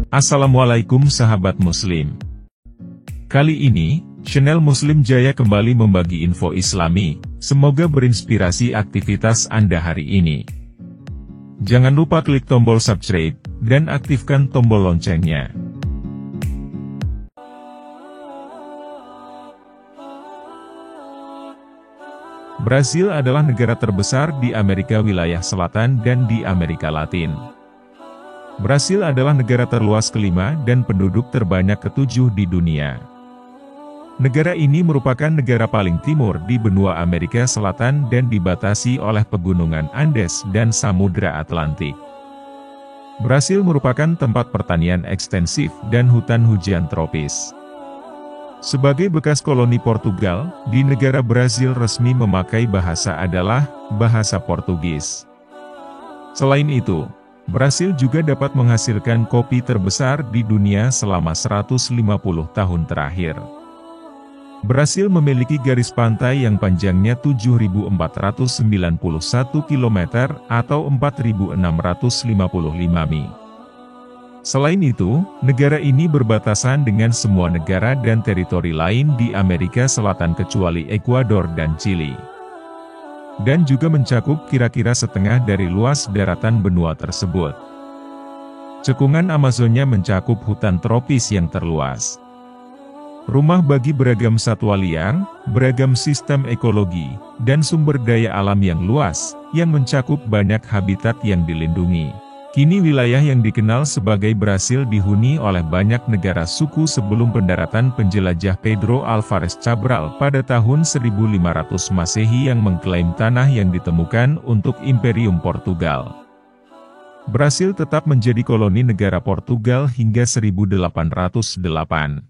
Assalamualaikum sahabat muslim. Kali ini, channel Muslim Jaya kembali membagi info islami, semoga berinspirasi aktivitas Anda hari ini. Jangan lupa klik tombol subscribe, dan aktifkan tombol loncengnya. Brasil adalah negara terbesar di Amerika wilayah selatan dan di Amerika Latin. Brasil adalah negara terluas kelima dan penduduk terbanyak ketujuh di dunia. Negara ini merupakan negara paling timur di benua Amerika Selatan dan dibatasi oleh pegunungan Andes dan Samudra Atlantik. Brasil merupakan tempat pertanian ekstensif dan hutan hujan tropis. Sebagai bekas koloni Portugal, di negara Brasil resmi memakai bahasa adalah bahasa Portugis. Selain itu, Brasil juga dapat menghasilkan kopi terbesar di dunia selama 150 tahun terakhir. Brasil memiliki garis pantai yang panjangnya 7.491 km atau 4.655 mi. Selain itu, negara ini berbatasan dengan semua negara dan teritori lain di Amerika Selatan kecuali Ekuador dan Chili. Dan juga mencakup kira-kira setengah dari luas daratan benua tersebut. Cekungan Amazonia mencakup hutan tropis yang terluas. Rumah bagi beragam satwa liar, beragam sistem ekologi, dan sumber daya alam yang luas, yang mencakup banyak habitat yang dilindungi. Kini wilayah yang dikenal sebagai Brasil dihuni oleh banyak negara suku sebelum pendaratan penjelajah Pedro Álvares Cabral pada tahun 1500 Masehi yang mengklaim tanah yang ditemukan untuk Imperium Portugal. Brasil tetap menjadi koloni negara Portugal hingga 1808.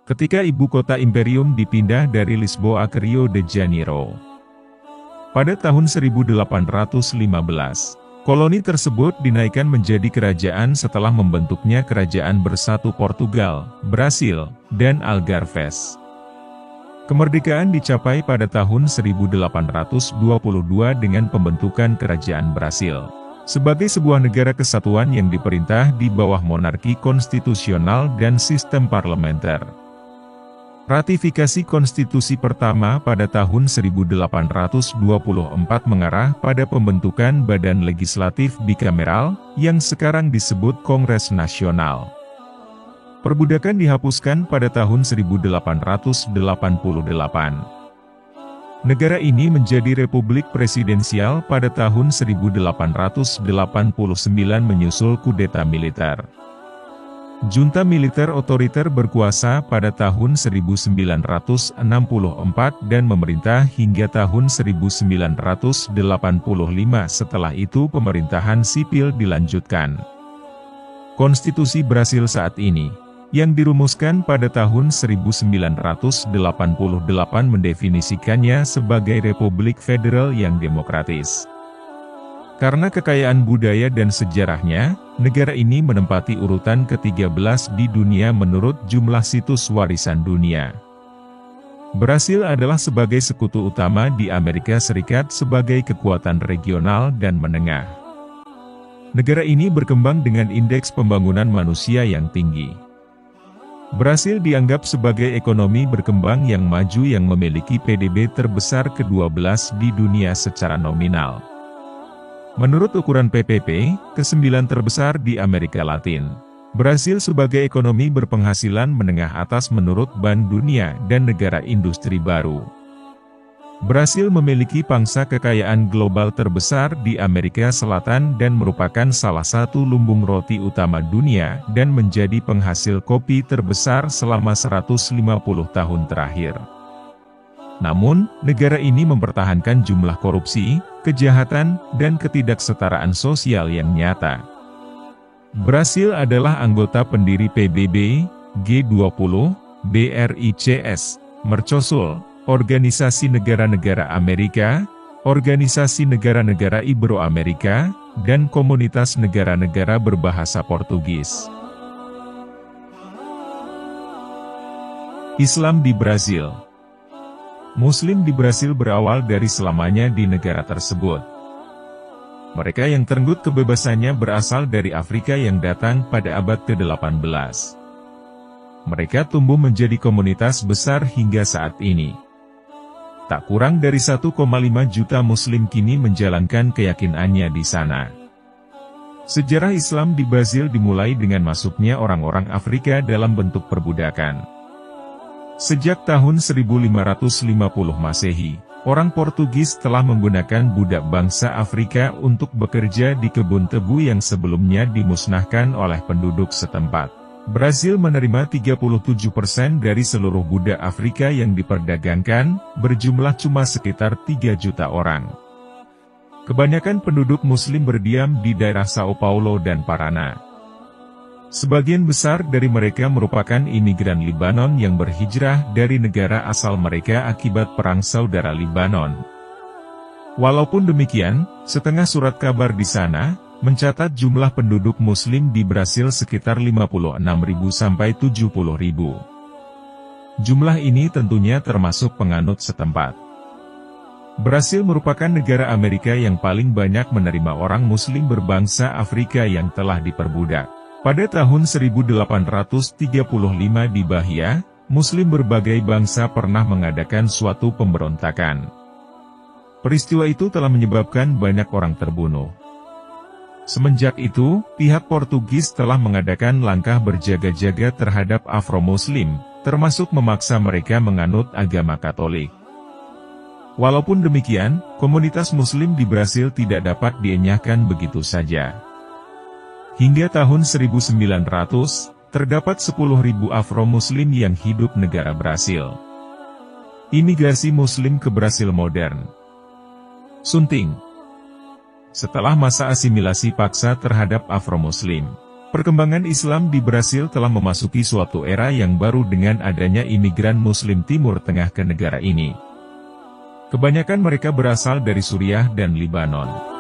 Ketika ibu kota Imperium dipindah dari Lisboa ke Rio de Janeiro. Pada tahun 1815. Koloni tersebut dinaikkan menjadi kerajaan setelah membentuknya Kerajaan Bersatu Portugal, Brasil, dan Algarves. Kemerdekaan dicapai pada tahun 1822 dengan pembentukan Kerajaan Brasil. Sebagai sebuah negara kesatuan yang diperintah di bawah monarki konstitusional dan sistem parlementer. Ratifikasi konstitusi pertama pada tahun 1824 mengarah pada pembentukan badan legislatif bikameral, yang sekarang disebut Kongres Nasional. Perbudakan dihapuskan pada tahun 1888. Negara ini menjadi republik presidensial pada tahun 1889 menyusul kudeta militer. Junta militer otoriter berkuasa pada tahun 1964 dan memerintah hingga tahun 1985. Setelah itu pemerintahan sipil dilanjutkan. Konstitusi Brasil saat ini, yang dirumuskan pada tahun 1988 mendefinisikannya sebagai republik federal yang demokratis. Karena kekayaan budaya dan sejarahnya, negara ini menempati urutan ke-13 di dunia menurut jumlah situs warisan dunia. Brasil adalah sebagai sekutu utama di Amerika Serikat sebagai kekuatan regional dan menengah. Negara ini berkembang dengan indeks pembangunan manusia yang tinggi. Brasil dianggap sebagai ekonomi berkembang yang maju yang memiliki PDB terbesar ke-12 di dunia secara nominal. Menurut ukuran PPP, ke-9 terbesar di Amerika Latin. Brasil sebagai ekonomi berpenghasilan menengah atas menurut Bank Dunia dan negara industri baru. Brasil memiliki pangsa kekayaan global terbesar di Amerika Selatan dan merupakan salah satu lumbung roti utama dunia dan menjadi penghasil kopi terbesar selama 150 tahun terakhir. Namun, negara ini mempertahankan jumlah korupsi, kejahatan, dan ketidaksetaraan sosial yang nyata. Brasil adalah anggota pendiri PBB, G20, BRICS, Mercosur, Organisasi Negara-Negara Amerika, Organisasi Negara-Negara Ibero-Amerika, dan Komunitas Negara-Negara Berbahasa Portugis. Islam di Brasil. Muslim di Brasil berawal dari selamanya di negara tersebut. Mereka yang terenggut kebebasannya berasal dari Afrika yang datang pada abad ke-18. Mereka tumbuh menjadi komunitas besar hingga saat ini. Tak kurang dari 1,5 juta Muslim kini menjalankan keyakinannya di sana. Sejarah Islam di Brazil dimulai dengan masuknya orang-orang Afrika dalam bentuk perbudakan. Sejak tahun 1550 Masehi, orang Portugis telah menggunakan budak bangsa Afrika untuk bekerja di kebun tebu yang sebelumnya dimusnahkan oleh penduduk setempat. Brazil menerima 37% dari seluruh budak Afrika yang diperdagangkan, berjumlah cuma sekitar 3 juta orang. Kebanyakan penduduk Muslim berdiam di daerah Sao Paulo dan Paraná. Sebagian besar dari mereka merupakan imigran Libanon yang berhijrah dari negara asal mereka akibat Perang Saudara Libanon. Walaupun demikian, setengah surat kabar di sana mencatat jumlah penduduk Muslim di Brasil sekitar 56.000 sampai 70.000. Jumlah ini tentunya termasuk penganut setempat. Brasil merupakan negara Amerika yang paling banyak menerima orang Muslim berbangsa Afrika yang telah diperbudak. Pada tahun 1835 di Bahia, Muslim berbagai bangsa pernah mengadakan suatu pemberontakan. Peristiwa itu telah menyebabkan banyak orang terbunuh. Semenjak itu, pihak Portugis telah mengadakan langkah berjaga-jaga terhadap Afro-Muslim, termasuk memaksa mereka menganut agama Katolik. Walaupun demikian, komunitas Muslim di Brasil tidak dapat dienyahkan begitu saja. Hingga tahun 1900, terdapat 10.000 Afro-Muslim yang hidup negara Brasil. Imigrasi Muslim ke Brasil modern. Sunting. Setelah masa asimilasi paksa terhadap Afro-Muslim, perkembangan Islam di Brasil telah memasuki suatu era yang baru dengan adanya imigran Muslim Timur Tengah ke negara ini. Kebanyakan mereka berasal dari Suriah dan Libanon.